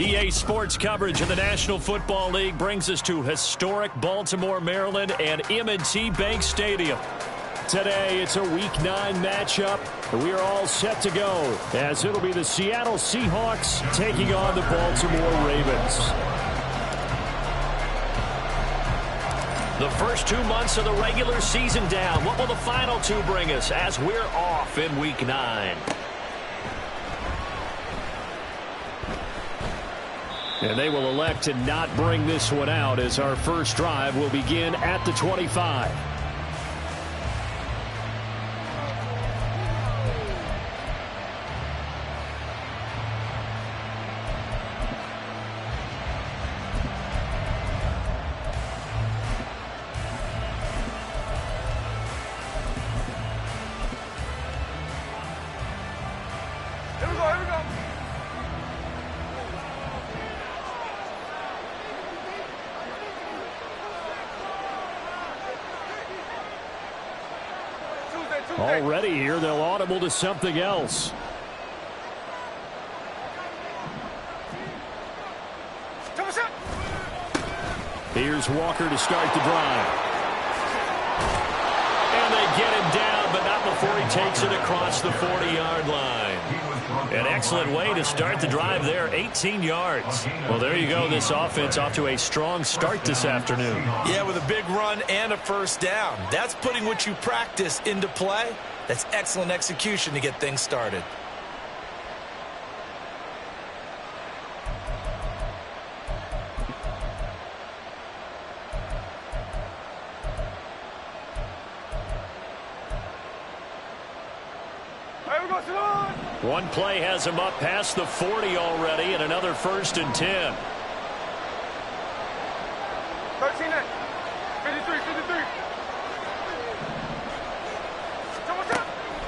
EA Sports coverage of the National Football League brings us to historic Baltimore, Maryland, and M&T Bank Stadium. Today, it's a Week 9 matchup. We are all set to go, as it'll be the Seattle SeaHawks taking on the Baltimore Ravens. The first 2 months of the regular season down. What will the final two bring us as we're off in Week 9? And they will elect to not bring this one out, as our first drive will begin at the 25. Already here, they'll audible to something else. Here's Walker to start the drive. And they get him down, but not before he takes it across the 40-yard line. An excellent way to start the drive there, 18 yards. Well, there you go. This offense off to a strong start this afternoon. Yeah, with a big run and a first down. That's putting what you practice into play. That's excellent execution to get things started. One play has him up past the 40 already, and another 1st and 10. 13, 53, 53.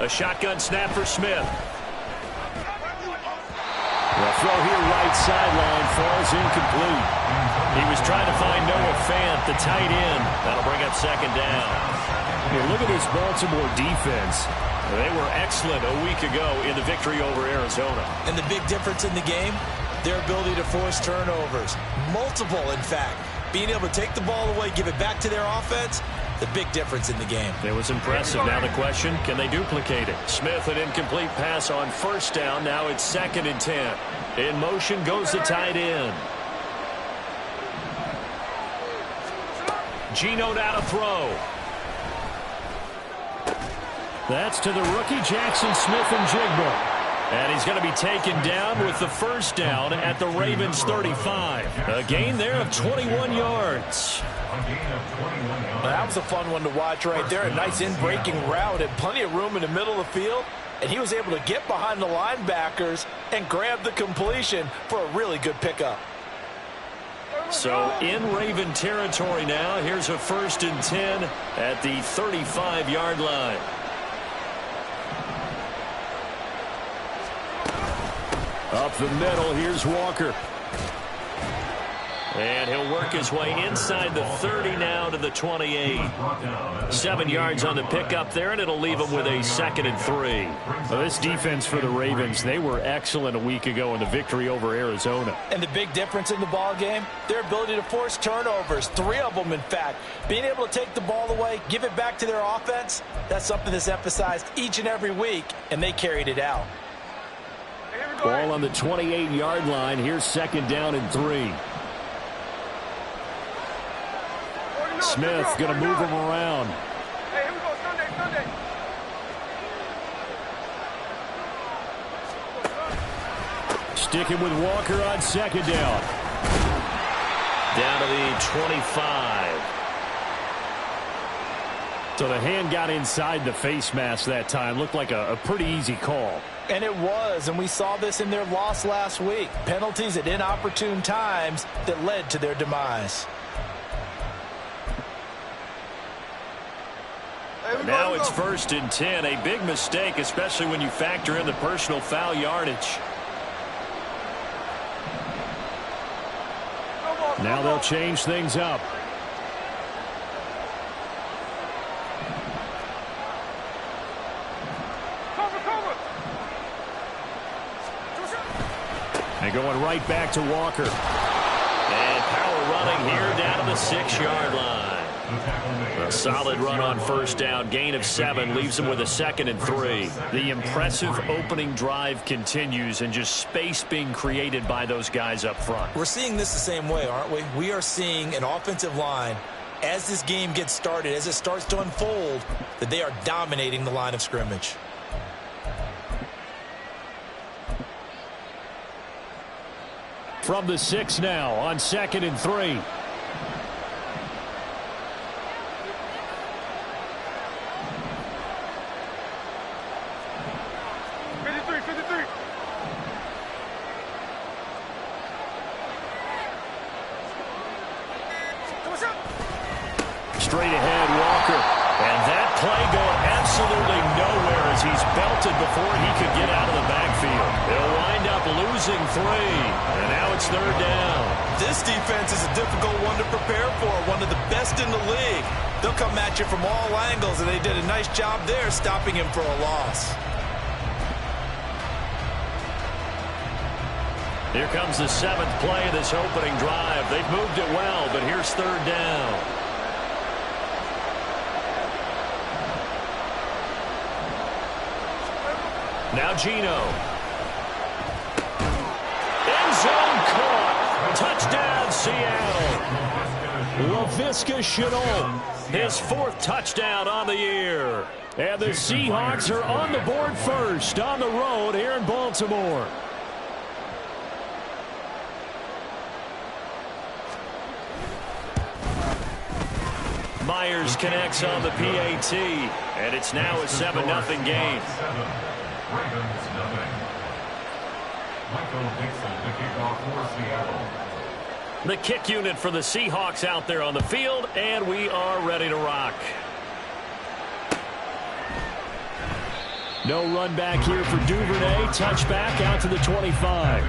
A shotgun snap for Smith. The throw here right sideline falls incomplete. He was trying to find Noah Fant, the tight end. That'll bring up 2nd down. Here, look at this Baltimore defense. They were excellent a week ago in the victory over Arizona. And the big difference in the game, their ability to force turnovers. Multiple, in fact. Being able to take the ball away, give it back to their offense, the big difference in the game. It was impressive. Now the question, can they duplicate it? Smith, an incomplete pass on 1st down. Now it's 2nd and 10. In motion goes the tight end. Geno now to throw. That's to the rookie, Jackson Smith-Njigba. And he's going to be taken down with the 1st down at the Ravens 35. A gain there of 21 yards. That was a fun one to watch right there. A nice in-breaking route and plenty of room in the middle of the field. And he was able to get behind the linebackers and grab the completion for a really good pickup. So in Raven territory now. Here's a 1st and 10 at the 35-yard line. Up the middle, here's Walker. And he'll work his way inside the 30 now to the 28. 7 yards on the pickup there, and it'll leave him with a 2nd and 3. Well, this defense for the Ravens, they were excellent a week ago in the victory over Arizona. And the big difference in the ball game, their ability to force turnovers, 3 of them in fact. Being able to take the ball away, give it back to their offense, that's something that's emphasized each and every week, and they carried it out. Ball on the 28-yard line. Here's 2nd down and 3. Smith going to move him around. Hey, here we go. Sunday. Sticking with Walker on 2nd down. Down to the 25. So the hand got inside the face mask that time. Looked like a pretty easy call. And it was, and we saw this in their loss last week. Penalties at inopportune times that led to their demise. Now it's 1st and 10. A big mistake, especially when you factor in the personal foul yardage. Now they'll change things up. And going right back to Walker. And power running here down to the 6-yard line. A solid run on first down. Gain of 7 leaves him with a 2nd and 3. The impressive opening drive continues and just space being created by those guys up front. We're seeing this the same way, aren't we? We are seeing an offensive line, as this game gets started, as it starts to unfold, that they are dominating the line of scrimmage. From the 6 now on 2nd and 3. Straight ahead, Walker. And that play going absolutely nowhere as he's belted before he could get out of the backfield. They'll wind up losing 3. And now it's 3rd down. This defense is a difficult one to prepare for, one of the best in the league. They'll come at you from all angles, and they did a nice job there stopping him for a loss. Here comes the 7th play of this opening drive. They've moved it well, but here's 3rd down. Now Gino. End zone caught. Touchdown, Seattle. LaVisca Chenault, his 4th touchdown on the year. And the Seahawks are on the board first on the road here in Baltimore. Myers connects on the PAT, and it's now a 7-0 game. The kick unit for the Seahawks out there on the field, and we are ready to rock. No run back here for Duvernay. Touchback out to the 25.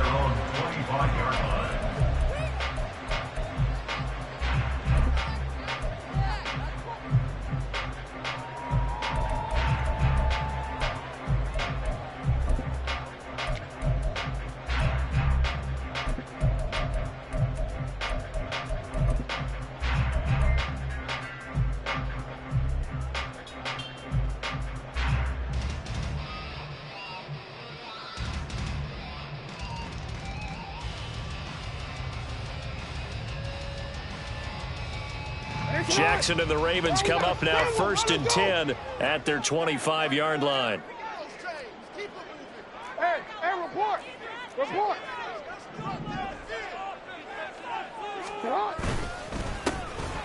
Jackson and the Ravens come up now 1st and 10 at their 25-yard line. Hey, report. Report.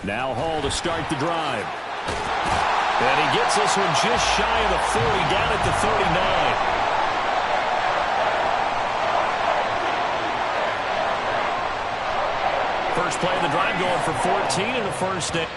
Now Hall to start the drive. And he gets this one just shy of the 40, down at the 39. First play of the drive going for 14 and a first down.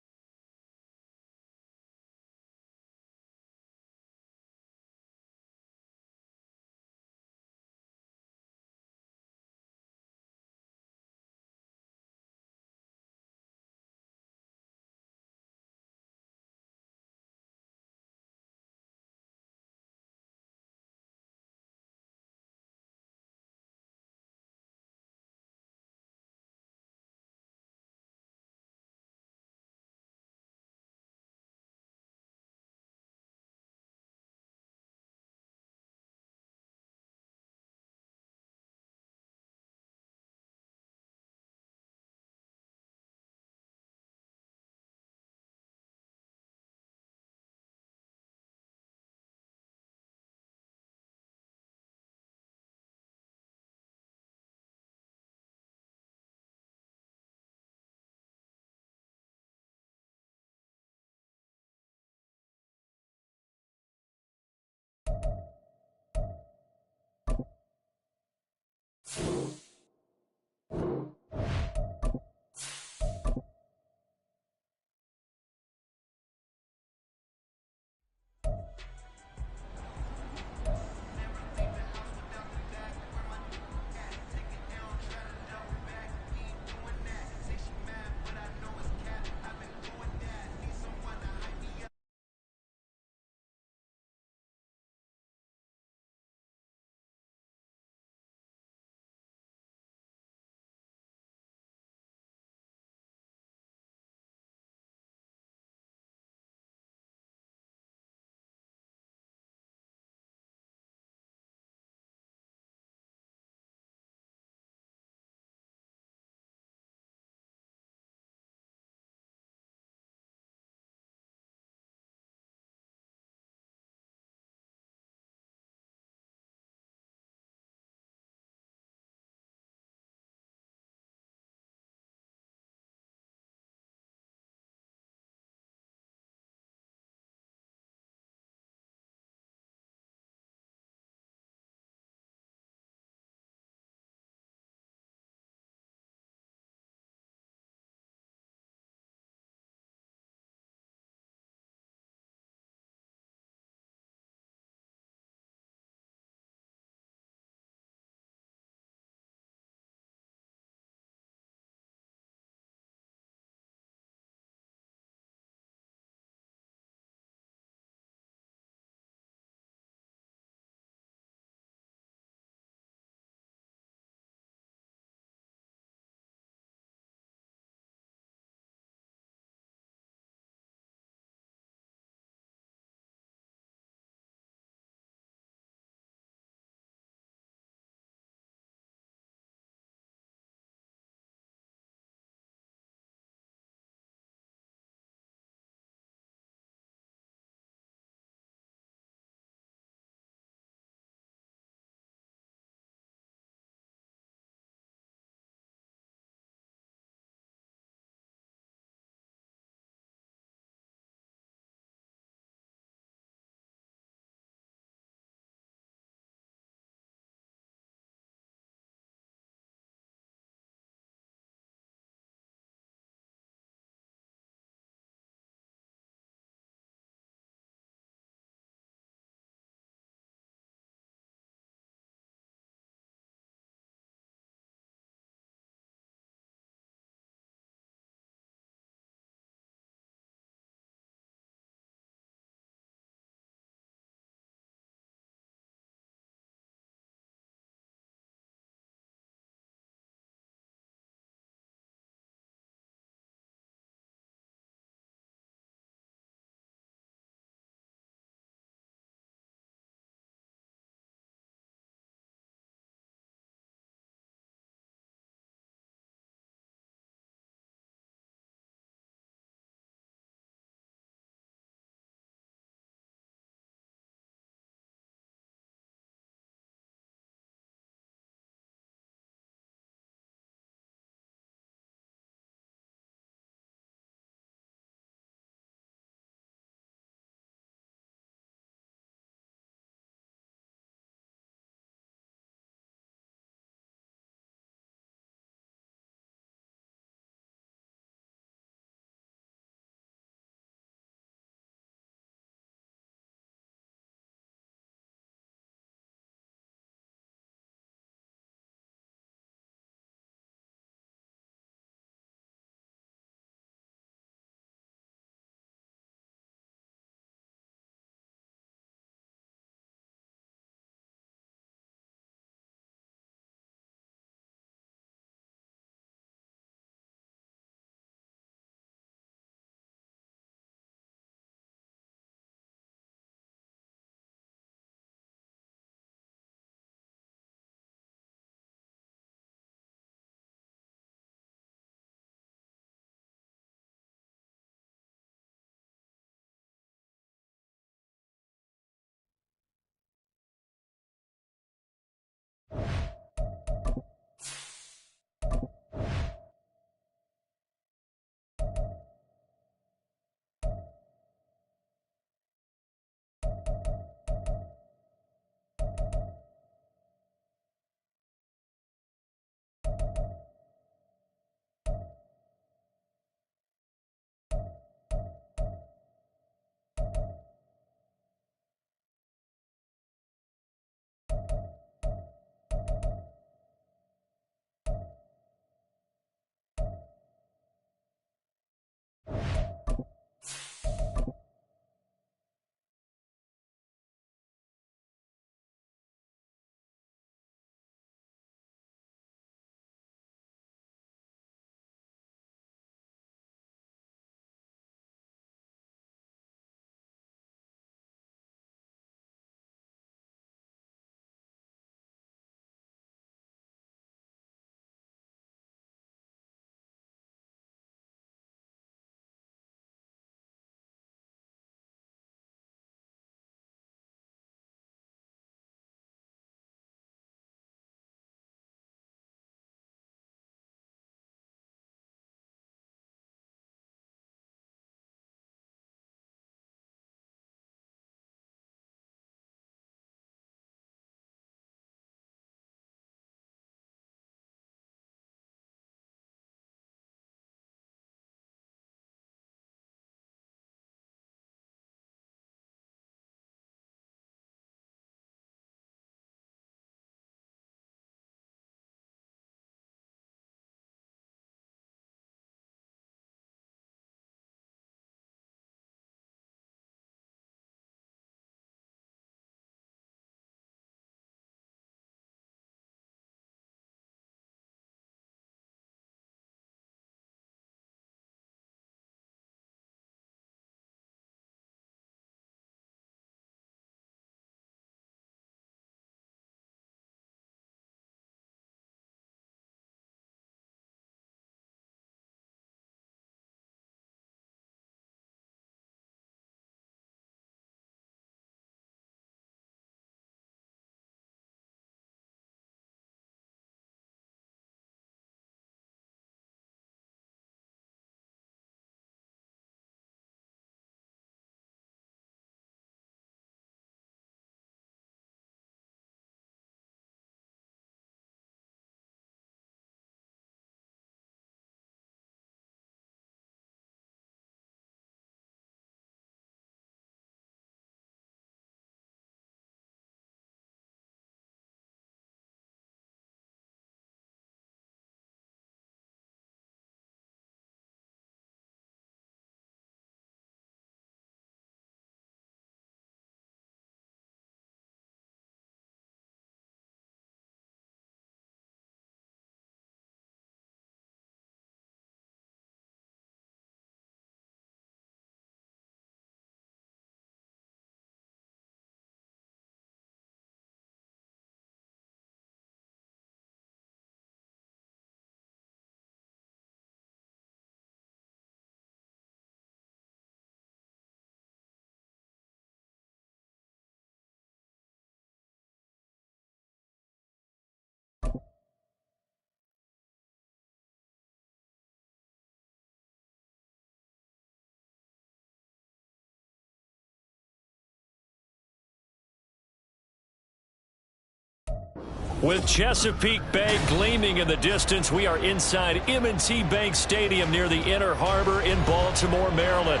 With Chesapeake Bay gleaming in the distance, we are inside M&T Bank Stadium near the Inner Harbor in Baltimore, Maryland.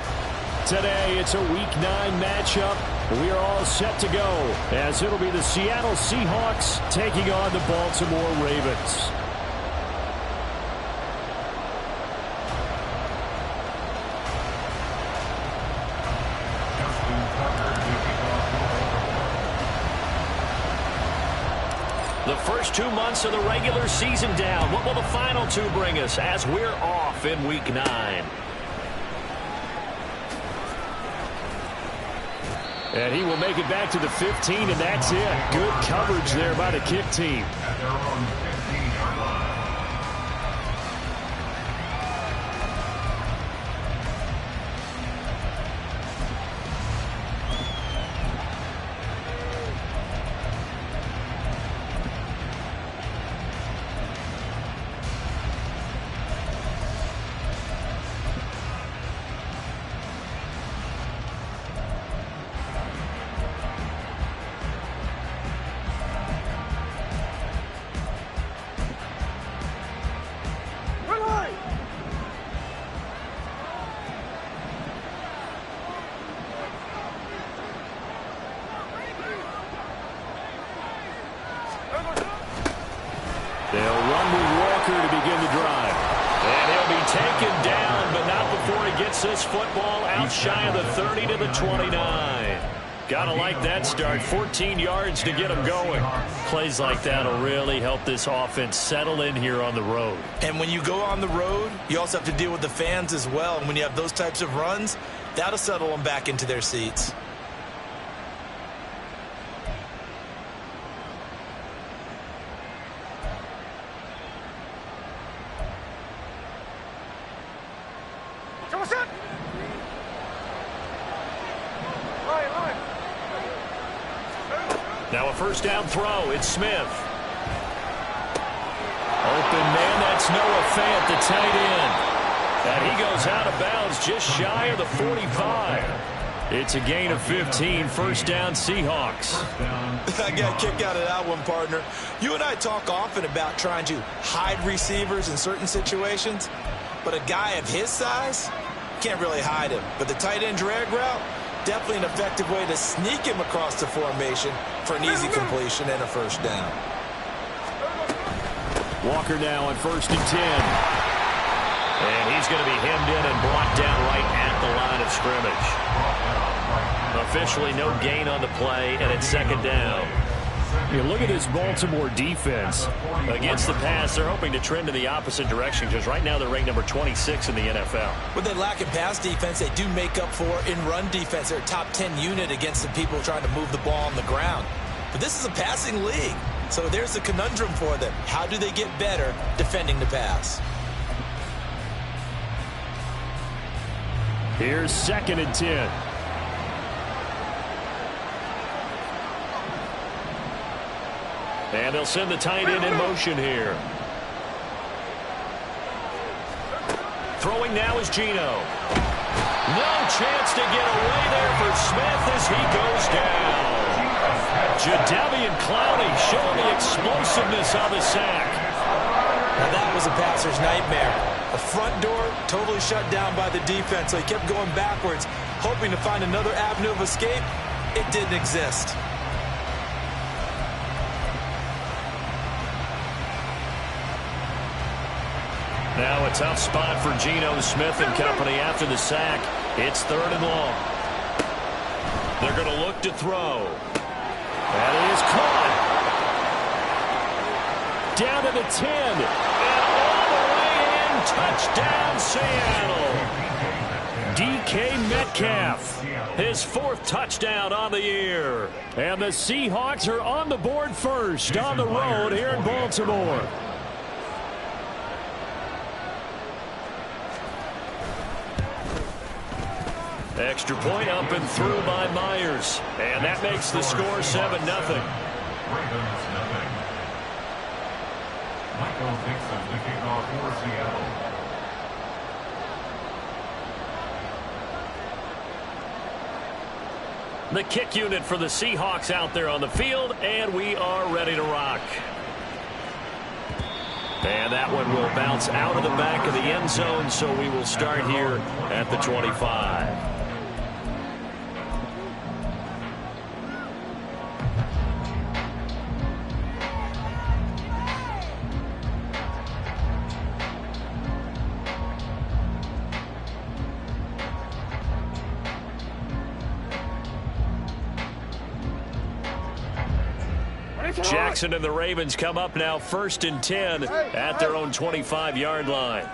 Today, it's a Week 9 matchup. We are all set to go, as it'll be the Seattle SeaHawks taking on the Baltimore Ravens. The first 2 months of the regular season down. What will the final 2 bring us as we're off in Week 9? And he will make it back to the 15, and that's it. Good coverage there by the kick team. They'll run with Walker to begin the drive. And he'll be taken down, but not before he gets this football out shy of the 30 to the 29. Gotta like that start. 14 yards to get him going. Plays like that will really help this offense settle in here on the road. And when you go on the road, you also have to deal with the fans as well. And when you have those types of runs, that'll settle them back into their seats. Now a first down throw. It's Smith. Open man. That's Noah Fant, the tight end. And he goes out of bounds just shy of the 45. It's a gain of 15. First down, Seahawks. I got a kick out of that one, partner. You and I talk often about trying to hide receivers in certain situations. But a guy of his size, can't really hide him. But the tight end drag route, definitely an effective way to sneak him across the formation for an easy completion and a first down. Walker now on 1st and 10. And he's going to be hemmed in and brought down right at the line of scrimmage. Officially no gain on the play, and it's 2nd down. You look at this Baltimore defense. Against the pass, they're hoping to trend in the opposite direction because right now they're ranked number 26 in the NFL. What they lack in pass defense, they do make up for in run defense. They're a top 10 unit against the people trying to move the ball on the ground. But this is a passing league, so there's a conundrum for them. How do they get better defending the pass? Here's 2nd and 10. And they'll send the tight end in motion here. Throwing now is Geno. No chance to get away there for Smith as he goes down. Jadeveon Clowney showing the explosiveness on the sack. Now that was a passer's nightmare. The front door totally shut down by the defense, so he kept going backwards, hoping to find another avenue of escape. It didn't exist. Now a tough spot for Geno Smith and company after the sack. It's 3rd and long. They're going to look to throw. That is caught. Down to the 10. And all the way in. Touchdown, Seattle. DK Metcalf. His 4th touchdown on the year. And the Seahawks are on the board first on the road here in Baltimore. Extra point up and through by Myers. And that makes the score 7-0. Michael Dixon to kick off for Seattle. The kick unit for the Seahawks out there on the field, and we are ready to rock. And that one will bounce out of the back of the end zone, so we will start here at the 25. Jackson and the Ravens come up now 1st and 10 at their own 25-yard line.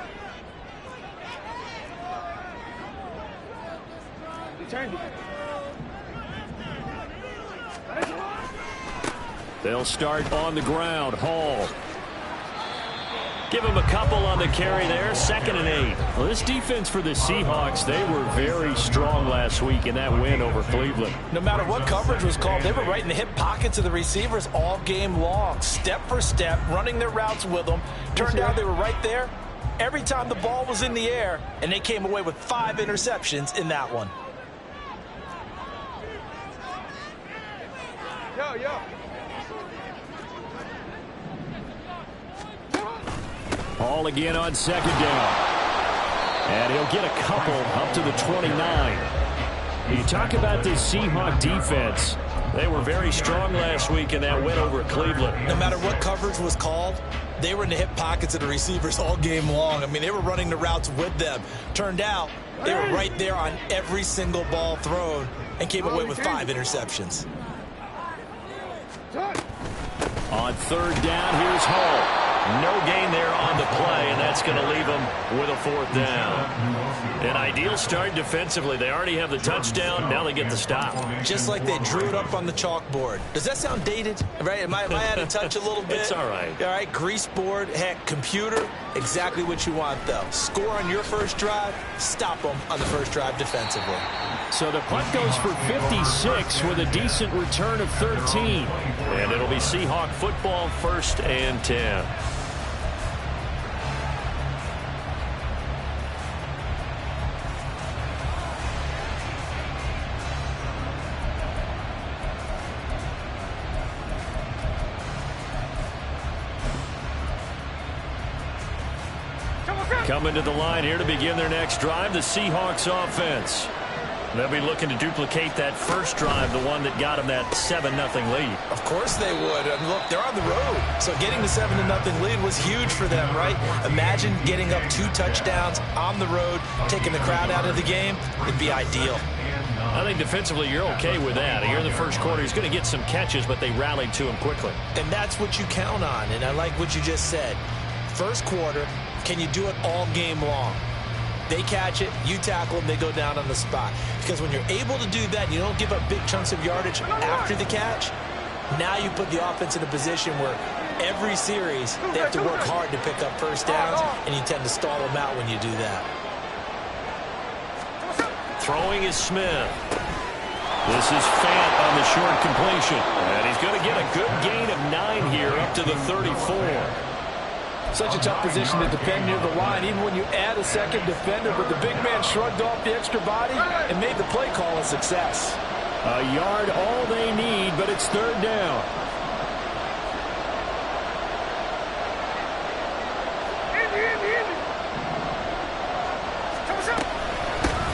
They'll start on the ground. Hall. Give him a couple on the carry there. 2nd and 8. Well, this defense for the Seahawks, they were very strong last week in that win over Cleveland. No matter what coverage was called, they were right in the hip pockets of the receivers all game long, step for step, running their routes with them. Turned out they were right there every time the ball was in the air, and they came away with 5 interceptions in that one. Yo. Hall again on 2nd down. And he'll get a couple up to the 29. You talk about this Seahawk defense. They were very strong last week in that win over Cleveland. No matter what coverage was called, they were in the hip pockets of the receivers all game long. I mean, they were running the routes with them. Turned out they were right there on every single ball thrown and came away with 5 interceptions. On 3rd down, here's Hall. No gain there on the play, and that's going to leave them with a 4th down. An ideal start defensively. They already have the touchdown. Now they get the stop. Just like they drew it up on the chalkboard. Does that sound dated? Right? Am I out of touch a little bit? It's all right. All right, grease board, heck, computer, exactly what you want, though. Score on your first drive, stop them on the first drive defensively. So the punt goes for 56 with a decent return of 13. And it'll be Seahawk football, 1st and 10. Coming to the line here to begin their next drive, the Seahawks offense. They'll be looking to duplicate that first drive, the one that got them that 7-0 lead. Of course they would. And look, they're on the road. So getting the 7-0 lead was huge for them, right? Imagine getting up 2 touchdowns on the road, taking the crowd out of the game. It'd be ideal. I think defensively you're okay with that. Here in the first quarter, he's going to get some catches, but they rallied to him quickly. And that's what you count on. And I like what you just said. First quarter, can you do it all game long? They catch it, you tackle them, they go down on the spot. Because when you're able to do that, you don't give up big chunks of yardage after the catch. Now you put the offense in a position where every series they have to work hard to pick up first downs, and you tend to stall them out when you do that. Throwing is Smith. This is Fant on the short completion. And he's going to get a good gain of 9 here up to the 34. Such a tough position to defend near the line, even when you add a second defender. But the big man shrugged off the extra body and made the play call a success. A yard all they need, but it's 3rd down.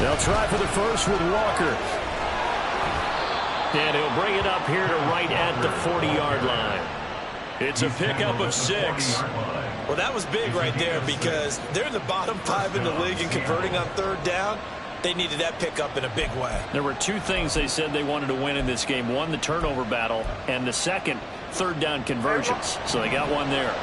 They'll try for the first with Walker. And he'll bring it up here to right at the 40-yard line. It's a pickup of 6. Well, that was big right there because they're in the bottom 5 in the league and converting on 3rd down. They needed that pickup in a big way. There were 2 things they said they wanted to win in this game. One, the turnover battle, and the second, 3rd down conversions. So they got one there.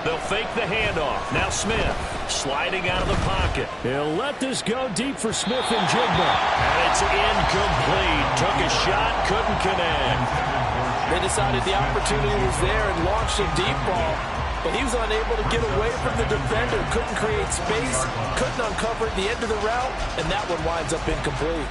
They'll fake the handoff. Now Smith sliding out of the pocket. He'll let this go deep for Smith and Jigba. And it's incomplete. Took a shot, couldn't connect. They decided the opportunity was there and launched a deep ball. But he was unable to get away from the defender. Couldn't create space. Couldn't uncover at the end of the route. And that one winds up incomplete.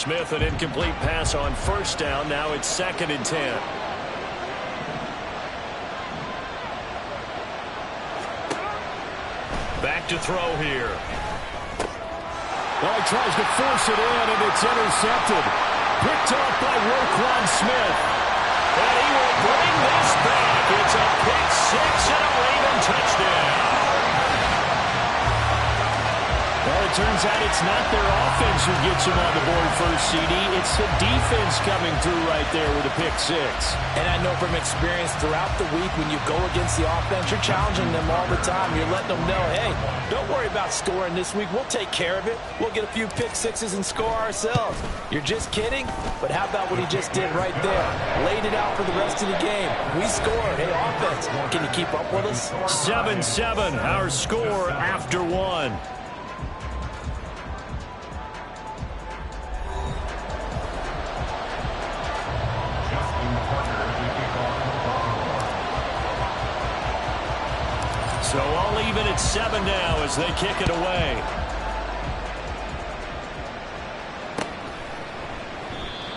Smith, an incomplete pass on first down. Now it's 2nd and 10. Back to throw here. Well, he tries to force it in, and it's intercepted. Picked off by Roquan Smith. And he will bring this back. It's a pick six and a Raven touchdown. Well, it turns out it's not their offense who gets them on the board first, CD. It's the defense coming through right there with a pick six. And I know from experience throughout the week when you go against the offense, you're challenging them all the time. You're letting them know, hey, don't worry about scoring this week. We'll take care of it. We'll get a few pick sixes and score ourselves. You're just kidding? But how about what he just did right there? Laid it out for the rest of the game. We scored. Hey, offense, can you keep up with us? 7-7, our score after one. So all even at 7 now as they kick it away.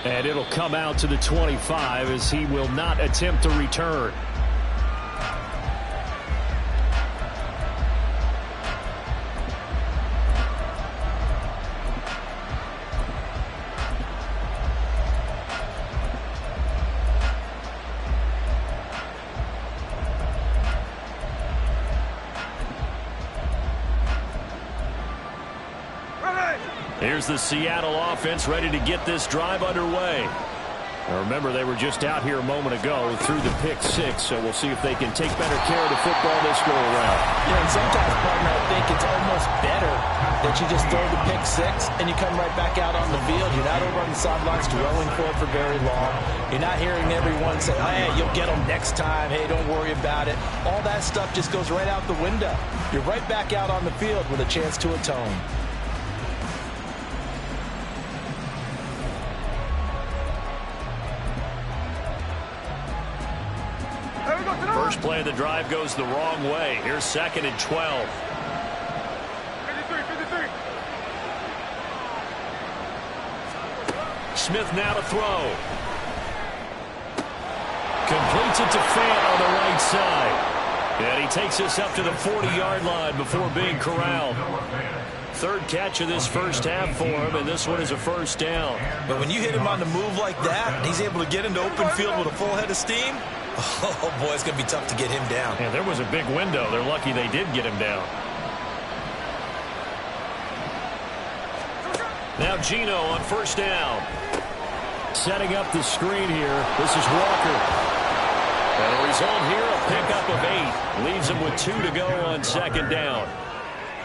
And it'll come out to the 25 as he will not attempt to return. Here's the Seattle offense ready to get this drive underway. Now remember, they were just out here a moment ago through the pick six, so we'll see if they can take better care of the football this go around. Yeah, and sometimes, partner, I think it's almost better that you just throw the pick six and you come right back out on the field. You're not over on the sidelines dwelling for it for very long. You're not hearing everyone say, hey, you'll get them next time. Hey, don't worry about it. All that stuff just goes right out the window. You're right back out on the field with a chance to atone. First play of the drive goes the wrong way. Here's 2nd and 12. 53. Smith now to throw. Completes it to Fant on the right side. And he takes us up to the 40-yard line before being corralled. Third catch of this first half for him, and this one is a first down. But when you hit him on the move like that, he's able to get into open field with a full head of steam. Oh, boy, it's going to be tough to get him down. And there was a big window. They're lucky they did get him down. Now Gino on first down. Setting up the screen here. This is Walker. And the result here, a pickup of 8. Leaves him with 2 to go on 2nd down.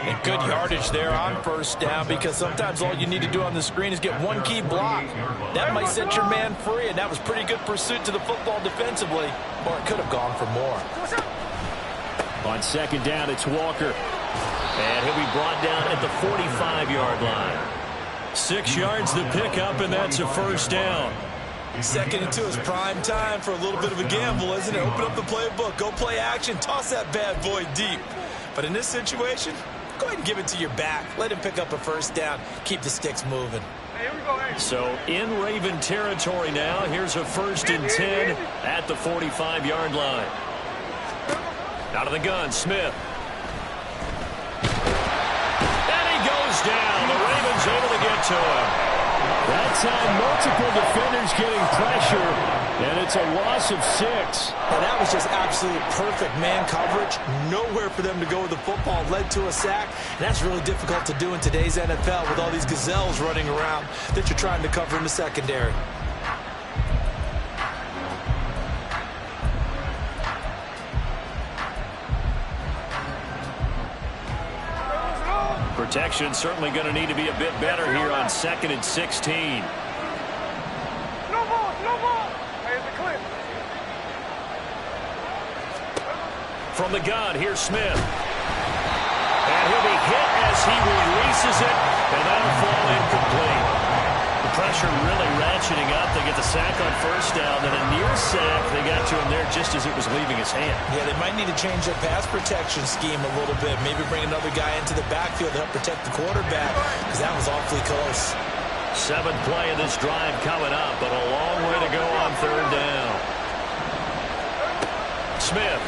And good yardage there on first down, because sometimes all you need to do on the screen is get one key block. That might set your man free, and that was pretty good pursuit to the football defensively, or it could have gone for more. On 2nd down, it's Walker. And he'll be brought down at the 45-yard line. 6 yards the pickup, and that's a first down. 2nd and 2 is prime time for a little bit of a gamble, isn't it? Open up the playbook, go play action, toss that bad boy deep. But in this situation, go ahead and give it to your back. Let him pick up a first down. Keep the sticks moving. So in Raven territory now. Here's a 1st and 10 at the 45-yard line. Out of the gun, Smith. And he goes down. The Ravens able to get to him. That time, multiple defenders getting pressure, and it's a loss of 6. And that was just absolute perfect man coverage. Nowhere for them to go with the football. Led to a sack. And that's really difficult to do in today's NFL with all these gazelles running around that you're trying to cover in the secondary. Protection certainly going to need to be a bit better here on 2nd and 16. No ball. Hey, it's a clip. From the gun, here's Smith. And he'll be hit as he releases it, and that'll fall incomplete. The pressure really ratcheting up. They get the sack on first down, then a near sack. They got to him there just as it was leaving his hand. Yeah, they might need to change their pass protection scheme a little bit. Maybe bring another guy into the backfield to help protect the quarterback, because that was awfully close. Seventh play of this drive coming up, but a long way to go on third down. Smith.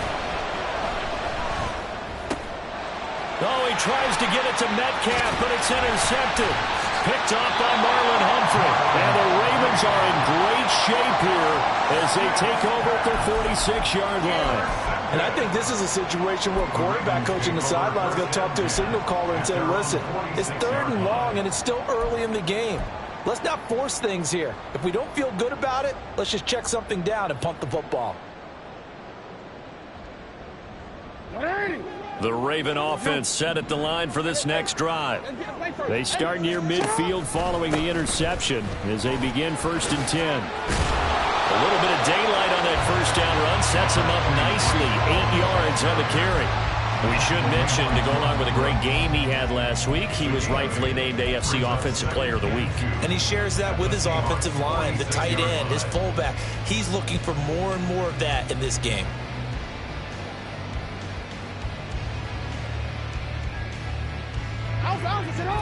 Oh, he tries to get it to Metcalf, but it's intercepted. Picked off by Marlon Humphrey. And the Ravens are in great shape here as they take over at their 46-yard line. And I think this is a situation where quarterback coach in the sideline is going to talk to a signal caller and say, listen, it's third and long and it's still early in the game. Let's not force things here. If we don't feel good about it, let's just check something down and punt the football. The Raven offense set at the line for this next drive. They start near midfield following the interception as they begin 1st and 10. A little bit of daylight on that first down run sets them up nicely. 8 yards on the carry. We should mention, to go along with a great game he had last week, he was rightfully named AFC Offensive Player of the Week. And he shares that with his offensive line, the tight end, his fullback. He's looking for more and more of that in this game.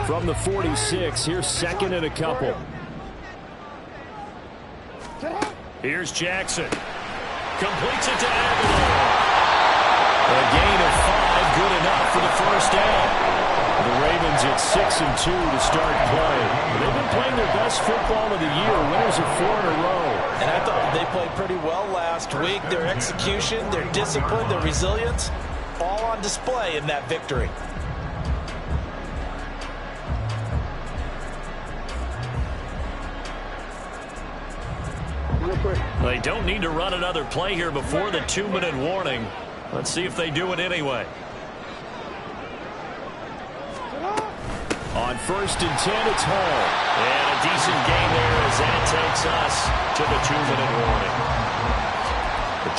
From the 46, here's 2nd and a couple. Here's Jackson. Completes it to Aguilar. A gain of 5, good enough for the first down. The Ravens at 6-2 to start play. They've been playing their best football of the year. Winners of 4 in a row. And I thought they played pretty well last week. Their execution, their discipline, their resilience, all on display in that victory. They don't need to run another play here before the 2-minute warning. Let's see if they do it anyway. On 1st and 10, it's Hall. And a decent gain there as that takes us to the 2-minute warning.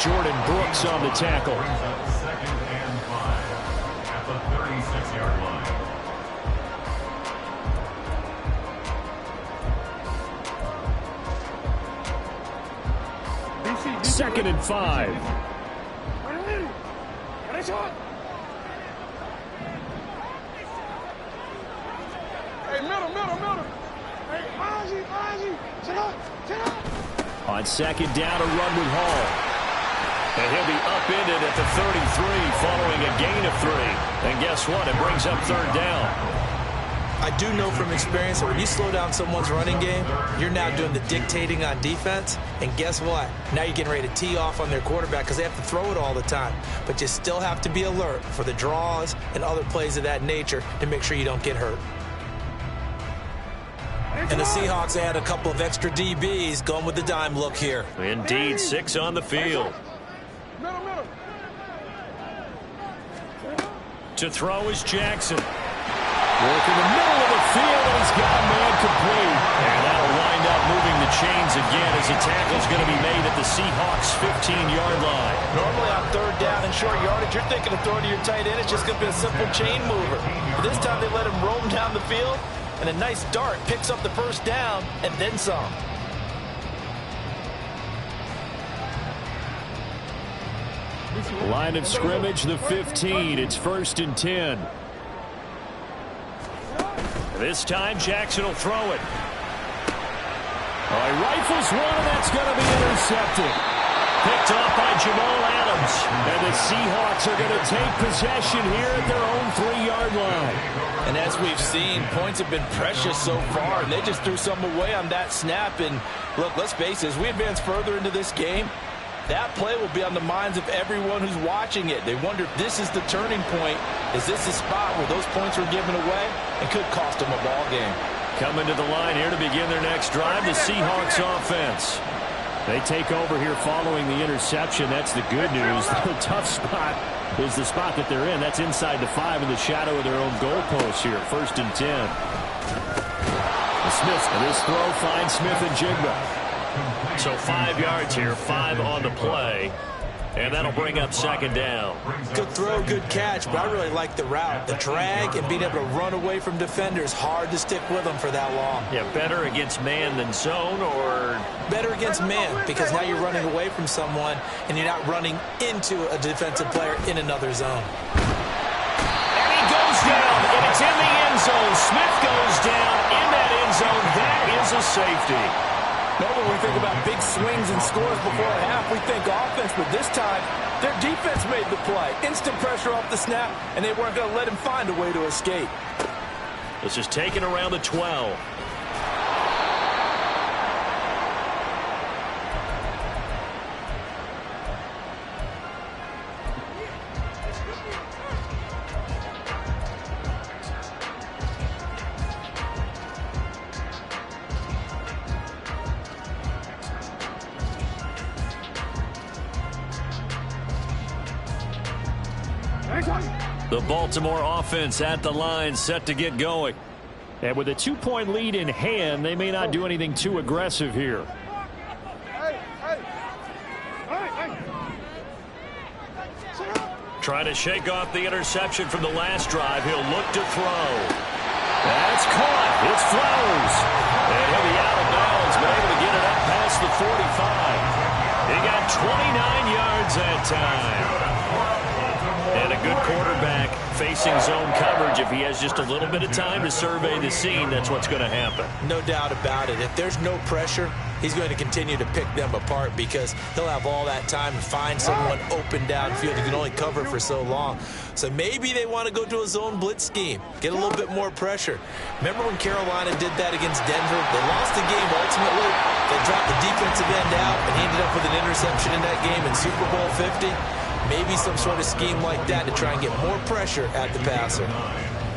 Jordan Brooks on the tackle. 2nd and 5 at the 36-yard line. 2nd and 5. Hey, middle. Hey, On 2nd down, a run with Hall. And he'll be upended at the 33 following a gain of 3. And guess what? It brings up 3rd down. I do know from experience that when you slow down someone's running game, you're now doing the dictating on defense. And guess what? Now you're getting ready to tee off on their quarterback because they have to throw it all the time. But you still have to be alert for the draws and other plays of that nature to make sure you don't get hurt. And the Seahawks add a couple of extra DBs going with the dime look here. Indeed, 6 on the field. Middle. To throw is Jackson. Work in the middle of the field, and he's got a man complete. And that'll wind up moving the chains again as a tackle's going to be made at the Seahawks' 15-yard line. Normally on 3rd down and short yardage, you're thinking of throwing to your tight end. It's just going to be a simple chain mover. But this time they let him roam down the field, and a nice dart picks up the first down and then some. Line of scrimmage, the 15. It's 1st and 10. This time, Jackson will throw it. Oh, he rifles one, and that's going to be intercepted. Picked off by Jamal Adams. And the Seahawks are going to take possession here at their own 3-yard line. And as we've seen, points have been precious so far, and they just threw some away on that snap. And look, let's face it, as we advance further into this game, that play will be on the minds of everyone who's watching it. They wonder if this is the turning point. Is this the spot where those points were given away and could cost them a ball game? Coming to the line here to begin their next drive, the Seahawks offense. They take over here following the interception. That's the good news. The tough spot is the spot that they're in. That's inside the 5 in the shadow of their own goalpost here. 1st and 10. Smith, and this throw finds Smith and Jigba. So 5 yards here, 5 on the play. And that'll bring up 2nd down. Good throw, good catch, but I really like the route. The drag and being able to run away from defenders. Hard to stick with them for that long. Yeah, better against man than zone, or? Better against man, because now you're running away from someone and you're not running into a defensive player in another zone. And he goes down, and it's in the end zone. Smith goes down in that end zone. That is a safety. Normally when we think about big swings and scores before a half, we think offense, but this time their defense made the play. Instant pressure off the snap, and they weren't going to let him find a way to escape. This is taken around the 12. The Baltimore offense at the line, set to get going. And with a 2-point lead in hand, they may not do anything too aggressive here. Trying to shake off the interception from the last drive. He'll look to throw. That's caught. It's Flowers. And he'll be out of bounds, but able to get it up past the 45. He got 29 yards that time. And a good quarterback facing zone coverage. If he has just a little bit of time to survey the scene, that's what's going to happen. No doubt about it. If there's no pressure, he's going to continue to pick them apart because he'll have all that time to find someone open downfield who can only cover for so long. So maybe they want to go to a zone blitz scheme, get a little bit more pressure. Remember when Carolina did that against Denver? They lost the game ultimately. They dropped the defensive end out, and he ended up with an interception in that game in Super Bowl 50. Maybe some sort of scheme like that to try and get more pressure at the passer.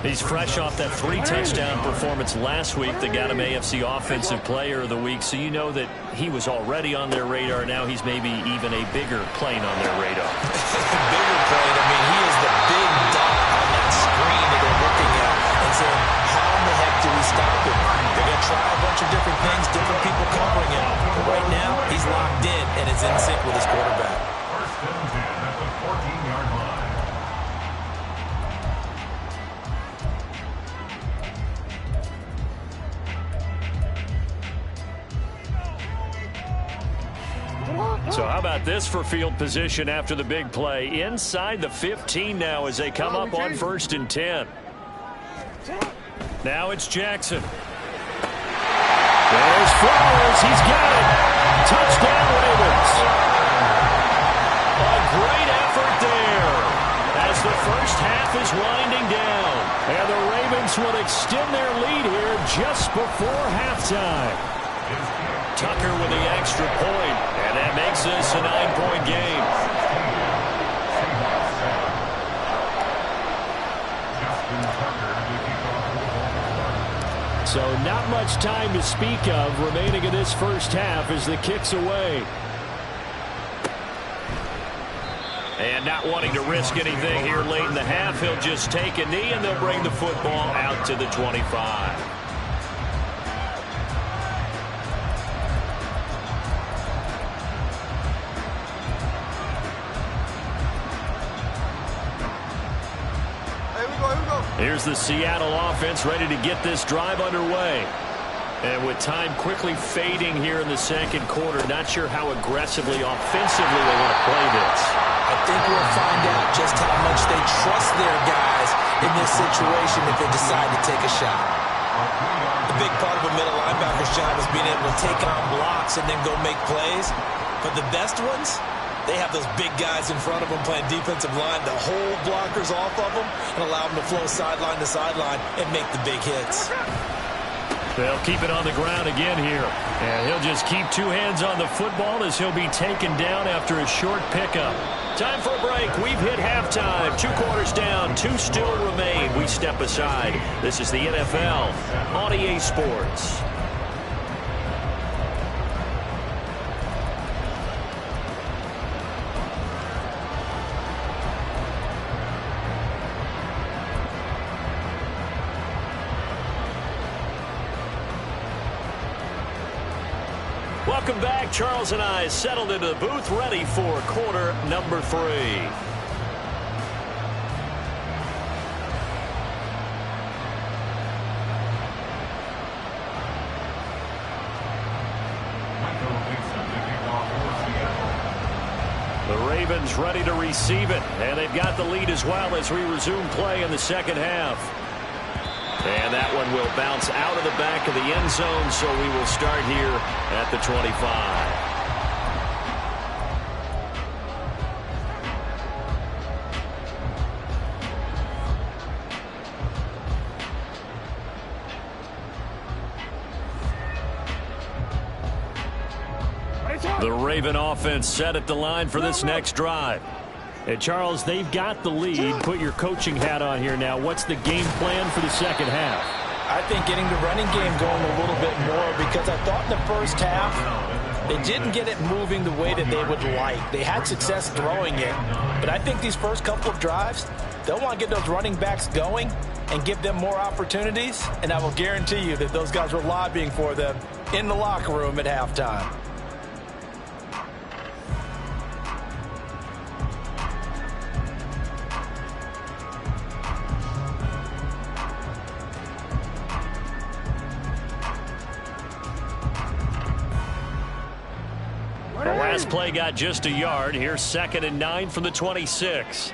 He's fresh off that 3-touchdown performance last week that got him AFC Offensive Player of the Week, so you know that he was already on their radar. Now he's maybe even a bigger plane on their radar. Bigger plane. I mean, he is the big dot on that screen that they're looking at and saying, how in the heck do we stop him? They're going to try a bunch of different things, different people covering him. But right now, he's locked in, and it's in sync with his quarterback. First and 10 at the 14-yard line. So how about this for field position after the big play? Inside the 15 now as they come up on 1st and 10. Now it's Jackson. There's Flowers. He's got it. Touchdown, Ravens. A great effort there as the first half is winding down. And the Ravens will extend their lead here just before halftime. Tucker with the extra point, and that makes this a 9-point game. So not much time to speak of remaining in this first half as the kick's away. And not wanting to risk anything here late in the half, he'll just take a knee and they'll bring the football out to the 25. Here's the Seattle offense ready to get this drive underway. And with time quickly fading here in the second quarter, not sure how aggressively, offensively they want to play this. I think we'll find out just how much they trust their guys in this situation if they decide to take a shot. The big part of a middle linebacker's job is being able to take on blocks and then go make plays. But the best ones, they have those big guys in front of them playing defensive line to hold blockers off of them and allow them to flow sideline to sideline and make the big hits. They'll keep it on the ground again here. And he'll just keep two hands on the football as he'll be taken down after a short pickup. Time for a break. We've hit halftime. 2 quarters down. 2 still remain. We step aside. This is the NFL on EA Sports. Welcome back. Charles and I settled into the booth, ready for quarter number 3. The Ravens ready to receive it, and they've got the lead as well as we resume play in the second half. And that one will bounce out of the back of the end zone, so we will start here at the 25. The Raven offense set at the line for this next drive. And Charles, they've got the lead. Put your coaching hat on here now. What's the game plan for the second half? I think getting the running game going a little bit more, because I thought in the first half they didn't get it moving the way that they would like. They had success throwing it, but I think these first couple of drives, they'll want to get those running backs going and give them more opportunities, and I will guarantee you that those guys were lobbying for them in the locker room at halftime. The last play got just a yard. Here's 2nd and 9 from the 26.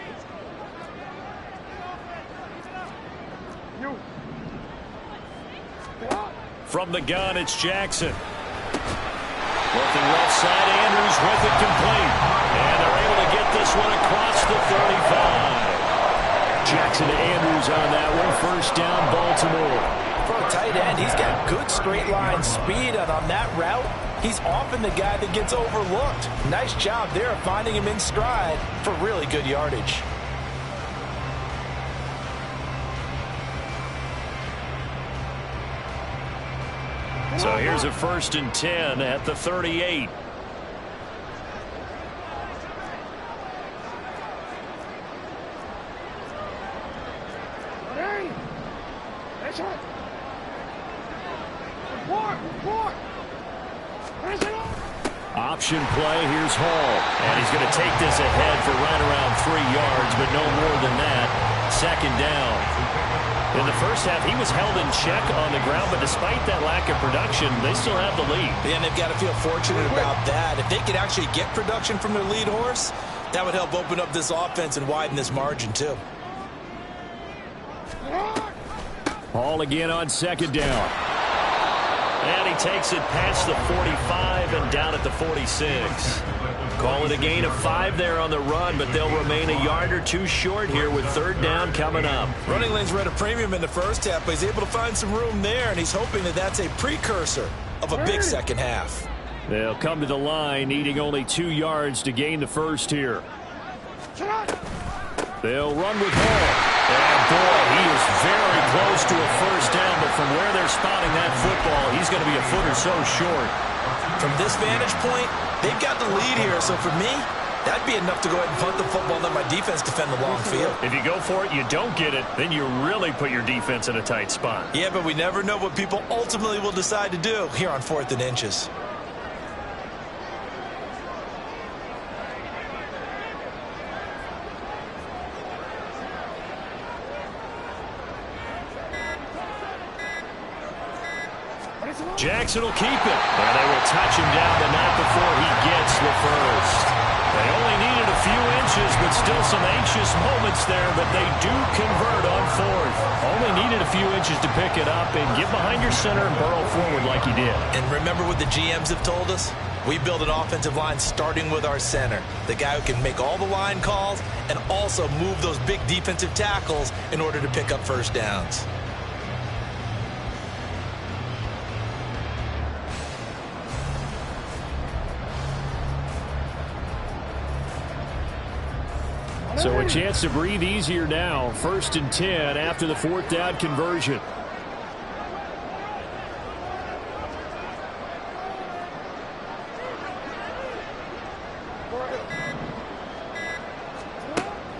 From the gun, it's Jackson. Looking left side, Andrews with it complete. And they're able to get this one across the 35. Jackson to Andrews on that one. First down, Baltimore. For a tight end, he's got good straight line speed, and on that route, he's often the guy that gets overlooked. Nice job there of finding him in stride for really good yardage. So here's a 1st and 10 at the 38. Option play. Here's Hall. And he's going to take this ahead for right around 3 yards, but no more than that. 2nd down. In the first half, he was held in check on the ground, but despite that lack of production, they still have the lead. And they've got to feel fortunate about that. If they could actually get production from their lead horse, that would help open up this offense and widen this margin, too. Hall again on 2nd down. And he takes it past the 45 and down at the 46. Call it a gain of 5 there on the run, but they'll remain a yard or 2 short here with 3rd down coming up. Running lanes were at a premium in the first half, but he's able to find some room there, and he's hoping that that's a precursor of a big second half. They'll come to the line, needing only 2 yards to gain the first here. They'll run with Hall. And boy, he is very close to a first down, but from where they're spotting that football, he's going to be a foot or so short. From this vantage point, they've got the lead here, so for me, that'd be enough to go ahead and punt the football and let my defense defend the long field. If you go for it, you don't get it, then you really put your defense in a tight spot. Yeah, but we never know what people ultimately will decide to do here on 4th and inches. Jackson will keep it. And they will touch him down, but not before he gets the first. They only needed a few inches, but still some anxious moments there, but they do convert on 4th. Only needed a few inches to pick it up and get behind your center and burrow forward like he did. And remember what the GMs have told us? We build an offensive line starting with our center, the guy who can make all the line calls and also move those big defensive tackles in order to pick up first downs. So a chance to breathe easier now. 1st and 10 after the 4th down conversion.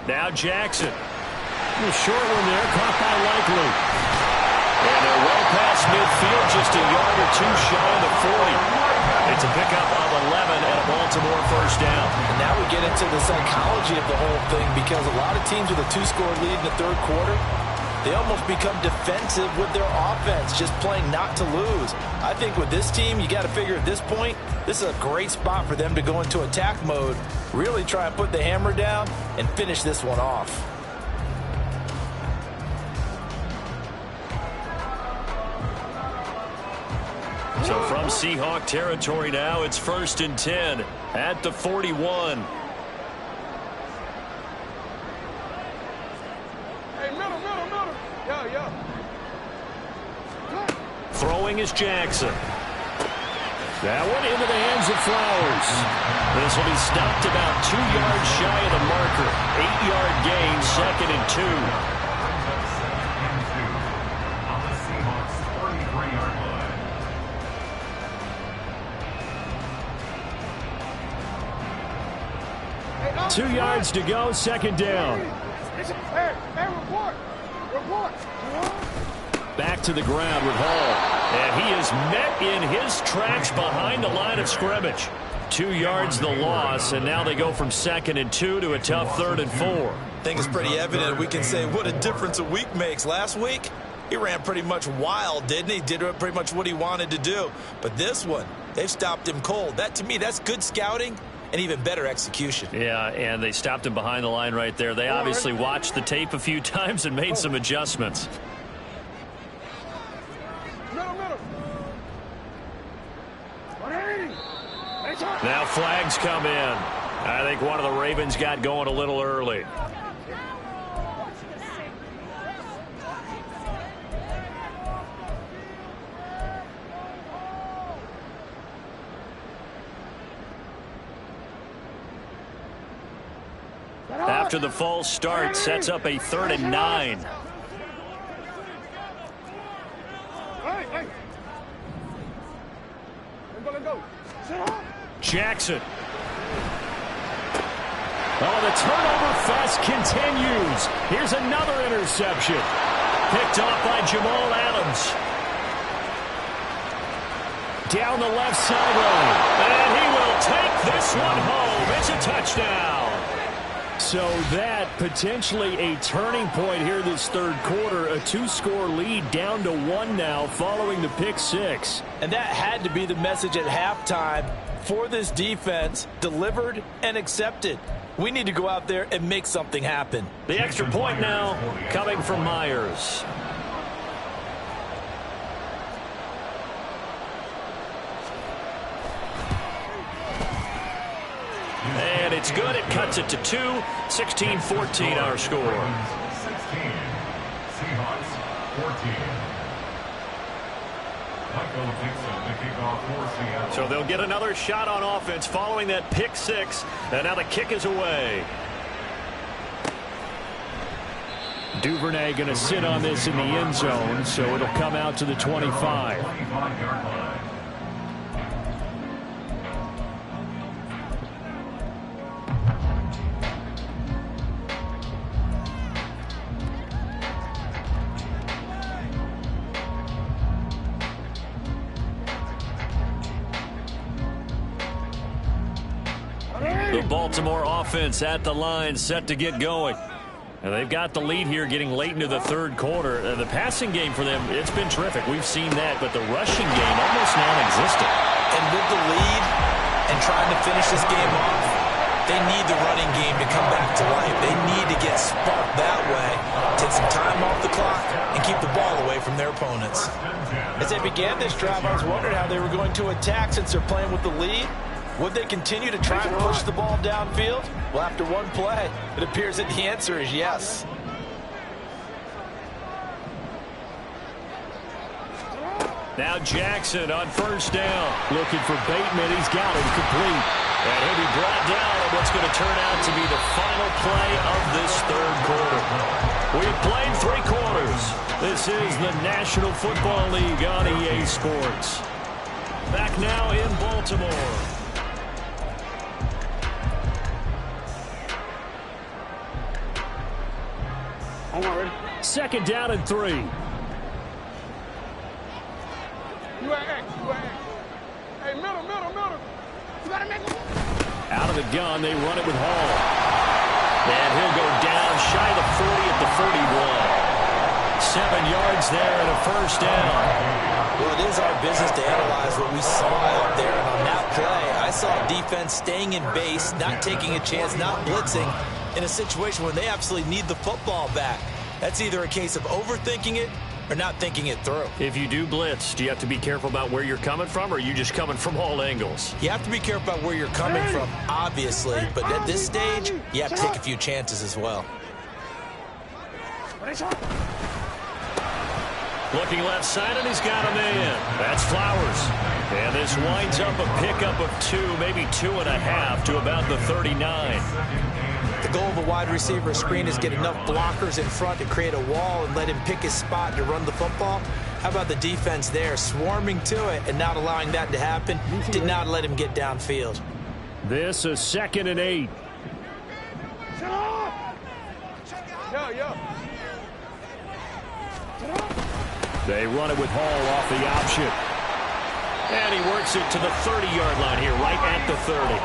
Now Jackson. A short one there, caught by Likely. And they're well past midfield, just a yard or 2 shy of the 40. It's a pickup of 11 and a Baltimore first down. And now we get into the psychology of the whole thing, because a lot of teams with a 2-score lead in the 3rd quarter, they almost become defensive with their offense, just playing not to lose. I think with this team, you got to figure at this point, this is a great spot for them to go into attack mode, really try and put the hammer down and finish this one off. So from Seahawk territory now, it's 1st and 10 at the 41. Hey, middle. Yeah. Throwing is Jackson. That one into the hands of Flowers. This will be stopped about 2 yards shy of the marker. 8-yard gain, 2nd and 2. On the Seahawks 43-yard line. 2 yards to go, 2nd down. Hey, report. Back to the ground with Hall. And he is met in his tracks behind the line of scrimmage. 2 yards the loss, and now they go from 2nd and 2 to a tough 3rd and 4. I think it's pretty evident. We can say what a difference a week makes. Last week, he ran pretty much wild, didn't he? Did pretty much what he wanted to do. But this one, they've stopped him cold. That, to me, that's good scouting and even better execution. Yeah, and they stopped him behind the line right there. They obviously watched the tape a few times and made some adjustments. Now flags come in. I think one of the Ravens got going a little early. After the false start, sets up a 3rd and 9. Jackson. Oh, the turnover fest continues. Here's another interception. Picked off by Jamal Adams. Down the left sideline. And he will take this one home. It's a touchdown. So that potentially a turning point here this 3rd quarter. A 2-score lead down to 1 now following the pick 6. And that had to be the message at halftime for this defense, delivered and accepted. We need to go out there and make something happen. The extra point now coming from Myers. And it's good. It cuts it to 2. 16-14 our score. 16. Seahawks 14. So they'll get another shot on offense following that pick 6. And now the kick is away. Duvernay going to sit on this in the end zone, so it'll come out to the 25. The Baltimore offense at the line, set to get going. And they've got the lead here getting late into the 3rd quarter. The passing game for them, it's been terrific. We've seen that, but the rushing game almost non-existent. And with the lead and trying to finish this game off, they need the running game to come back to life. They need to get sparked that way, take some time off the clock, and keep the ball away from their opponents. As they began this drive, I was wondering how they were going to attack since they're playing with the lead. Would they continue to try and push the ball downfield? Well, after one play, it appears that the answer is yes. Now Jackson on 1st down. Looking for Bateman. He's got him complete. And he'll be brought down on what's going to turn out to be the final play of this 3rd quarter. We've played 3 quarters. This is the National Football League on EA Sports. Back now in Baltimore. I'm already. 2nd down and 3. You ain't. Hey, middle. You gotta make it. Out of the gun, they run it with Hall. And he'll go down shy of the 40 at the 41. 7 yards there and a 1st down. Well, it is our business to analyze what we saw out there. And on that play, I saw defense staying in base, not taking a chance, not blitzing, in a situation where they absolutely need the football back. That's either a case of overthinking it or not thinking it through. If you do blitz, do you have to be careful about where you're coming from, or are you just coming from all angles? You have to be careful about where you're coming from, obviously, but at this stage, you have to take a few chances as well. Looking left side, and he's got a man. That's Flowers. And this winds up a pickup of 2, maybe 2.5 to about the 39. The goal of a wide receiver screen is get enough blockers in front to create a wall and let him pick his spot to run the football. How about the defense there, swarming to it and not allowing that to happen? Did not let him get downfield. This is 2nd and 8. They run it with Hall off the option. And he works it to the 30-yard line here, right at the 30.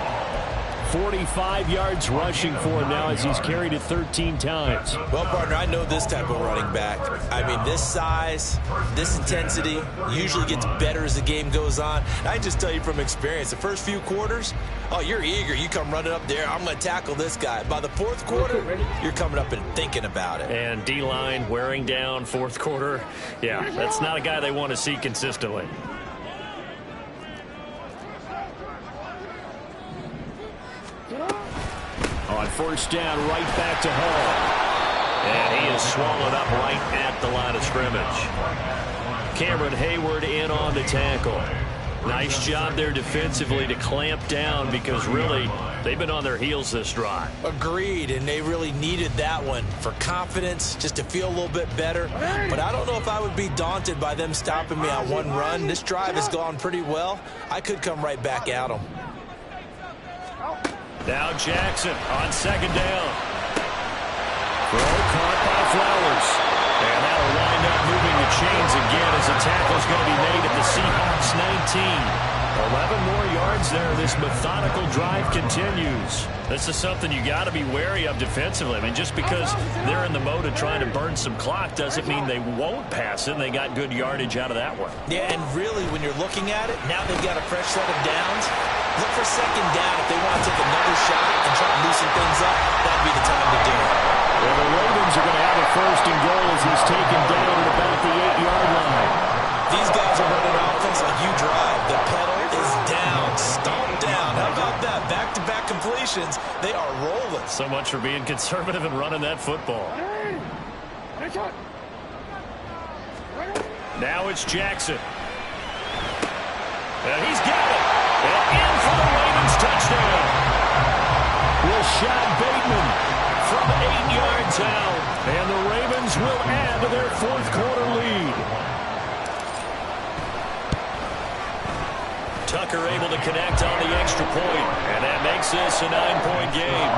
45 yards rushing for him now as he's carried it 13 times. Well, partner, I know this type of running back. I mean, this size, this intensity usually gets better as the game goes on. And I just tell you from experience, the first few quarters, oh, you're eager. You come running up there, I'm going to tackle this guy. By the 4th quarter, you're coming up and thinking about it. And D-line wearing down 4th quarter. Yeah, that's not a guy they want to see consistently. On 1st down, right back to Hall. And he is swallowed up right at the line of scrimmage. Cameron Hayward in on the tackle. Nice job there defensively to clamp down because really they've been on their heels this drive. Agreed, and they really needed that one for confidence, just to feel a little bit better. But I don't know if I would be daunted by them stopping me on one run. This drive has gone pretty well. I could come right back at them. Now Jackson on 2nd down. Throw caught by Flowers. And that'll wind up moving the chains again as the tackle's going to be made at the Seahawks 19. 11 more yards there. This methodical drive continues. This is something you got to be wary of defensively. I mean, just because they're in the mode of trying to burn some clock doesn't mean they won't pass it. They got good yardage out of that one. Yeah, and really, when you're looking at it, now they've got a fresh set of downs. Look for 2nd down. If they want to take another shot and try to loosen things up, that'd be the time to do it. Well, the Ravens are going to have a 1st and goal as he's taken down at about the 8-yard line. These guys are running offense like you drive. The pedal is down, stomped down. How about that? Back-to-back completions. They are rolling. So much for being conservative and running that football. Now it's Jackson. And he's got it. And in for the Ravens touchdown. Rashad Bateman from 8 yards out. And the Ravens will add to their 4th quarter lead. Tucker able to connect on the extra point. And that makes this a 9-point game.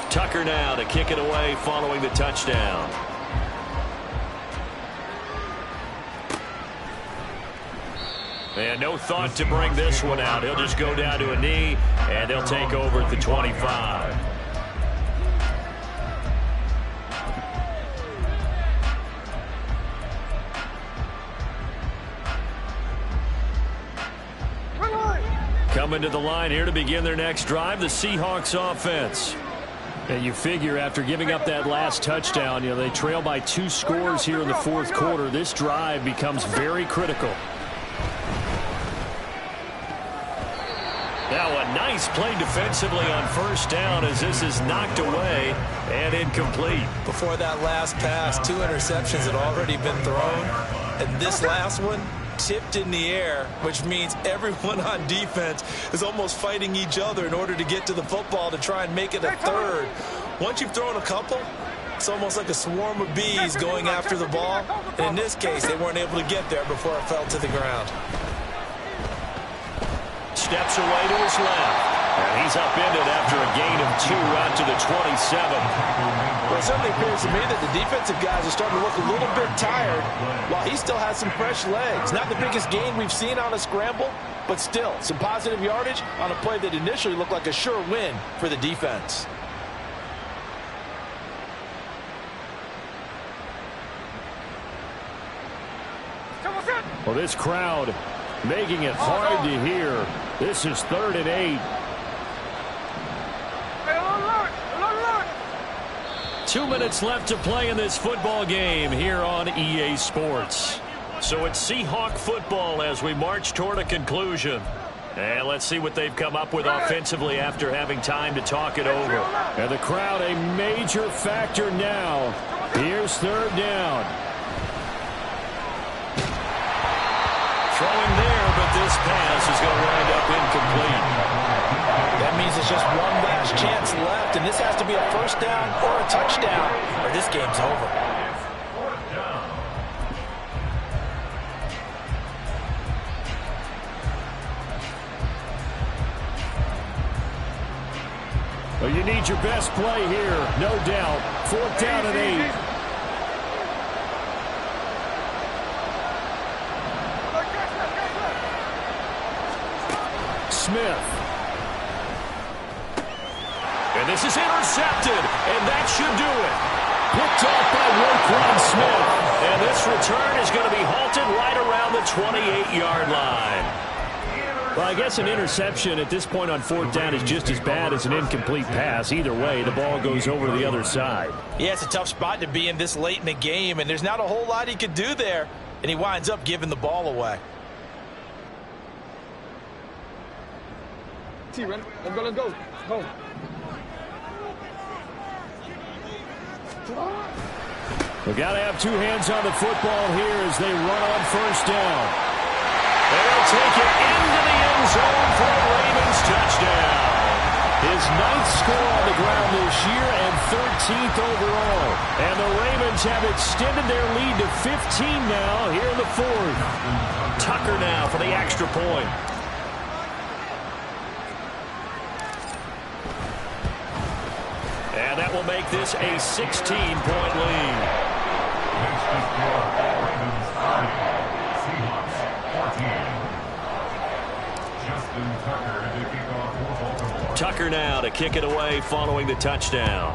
Tucker now to kick it away following the touchdown. And no thought to bring this one out. He'll just go down to a knee, and they'll take over at the 25. Coming to the line here to begin their next drive, the Seahawks offense. And you figure after giving up that last touchdown, you know, they trail by 2 scores here in the 4th quarter. This drive becomes very critical. Now a nice play defensively on 1st down as this is knocked away and incomplete. Before that last pass, 2 interceptions had already been thrown. And this last one tipped in the air, which means everyone on defense is almost fighting each other in order to get to the football to try and make it a 3rd. Once you've thrown a couple, it's almost like a swarm of bees going after the ball. And in this case, they weren't able to get there before it fell to the ground. Steps away to his left. And he's upended after a gain of 2 out to the 27. Well, it certainly appears to me that the defensive guys are starting to look a little bit tired while he still has some fresh legs. Not the biggest gain we've seen on a scramble, but still some positive yardage on a play that initially looked like a sure win for the defense. Well, this crowd making it hard to hear. This is 3rd and 8. 2 minutes left to play in this football game here on EA Sports. So it's Seahawk football as we march toward a conclusion. And let's see what they've come up with offensively after having time to talk it over. And the crowd a major factor now. Here's third down. Throwing there, but this pass is going to wind up incomplete. That means it's just one last chance left, and this has to be a first down or a touchdown, or this game's over. Well, you need your best play here, no doubt. Fourth down and 8. Smith. And this is intercepted, and that should do it. Picked off by Roquan Smith. And this return is going to be halted right around the 28-yard line. Well, I guess an interception at this point on fourth down is just as bad as an incomplete pass. Either way, the ball goes over to the other side. Yeah, it's a tough spot to be in this late in the game, and there's not a whole lot he could do there, and he winds up giving the ball away. Let's go, let's go. Go. We got to have two hands on the football here as they run on first down. They'll take it into the end zone for a Ravens touchdown. His 9th score on the ground this year and 13th overall. And the Ravens have extended their lead to 15 now here in the fourth. Tucker now for the extra point. And that will make this a 16-point lead. Seahawks 14. Justin Tucker to kick off for Baltimore. Tucker now to kick it away following the touchdown.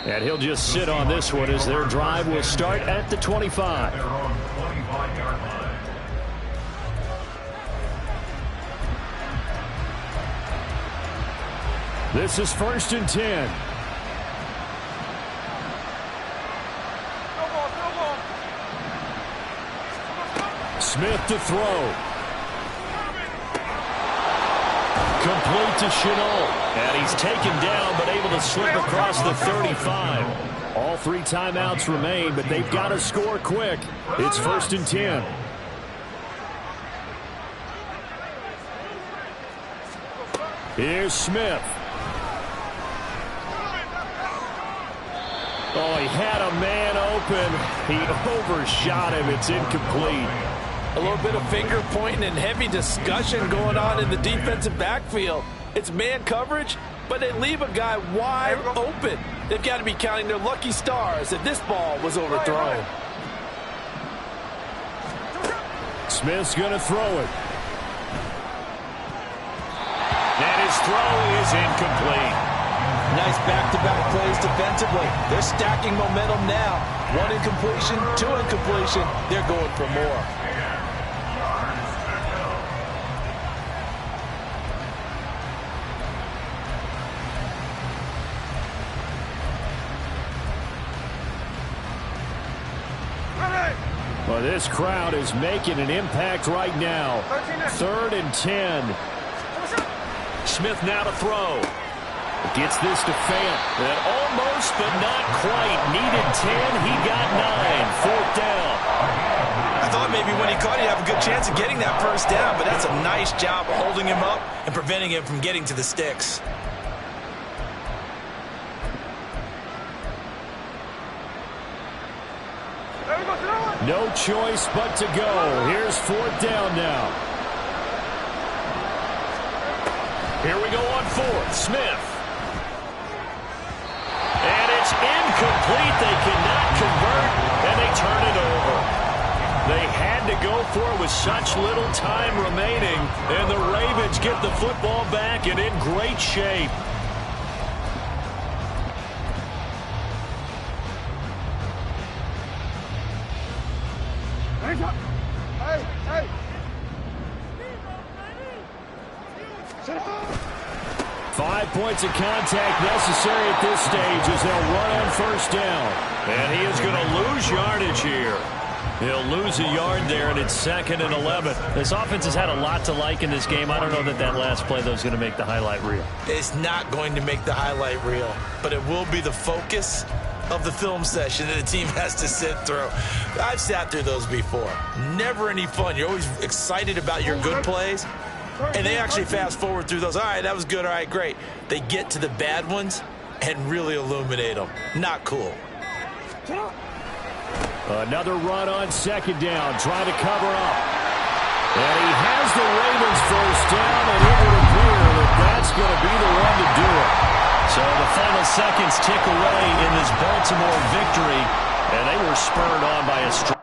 And he'll just sit on this one as their drive will start at the 25. They're on 25-yard line. This is 1st and 10. Smith to throw. Complete to Chenault. And he's taken down but able to slip across the 35. All 3 timeouts remain, but they've got to score quick. It's 1st and 10. Here's Smith. Oh, he had a man open. He overshot him. It's incomplete. A little bit of finger pointing and heavy discussion going on in the defensive backfield. It's man coverage, but they leave a guy wide open. They've got to be counting their lucky stars that this ball was overthrown. Smith's going to throw it. And his throw is incomplete. Nice back-to-back plays defensively. They're stacking momentum now. 1 incompletion, 2 incompletion. They're going for more. Well, this crowd is making an impact right now. 3rd and 10. Smith now to throw. Gets this to Fant. And almost, but not quite. Needed 10. He got 9. 4th down. I thought maybe when he caught it, he'd have a good chance of getting that first down, but that's a nice job of holding him up and preventing him from getting to the sticks. No choice but to go. Here's 4th down now. Here we go on 4th. Smith. And it's incomplete. They cannot convert, and they turn it over. They had to go for it with such little time remaining, and the Ravens get the football back and in great shape. Hey. Shut up. points of contact necessary at this stage as they'll run on first down. And he is going to lose yardage here. He'll lose a yard there, and it's 2nd and 11. This offense has had a lot to like in this game. I don't know that that last play, though, is going to make the highlight reel. It's not going to make the highlight reel, but it will be the focus of the film session that the team has to sit through. I've sat through those before. Never any fun. You're always excited about your good plays, and they actually fast forward through those. All right, that was good. All right, great. They get to the bad ones and really illuminate them. Not cool. Another run on 2nd down, trying to cover up. And he has the Ravens first down, and it would appear that that's going to be the one to do it. So the final seconds tick away in this Baltimore victory, and they were spurred on by a strong.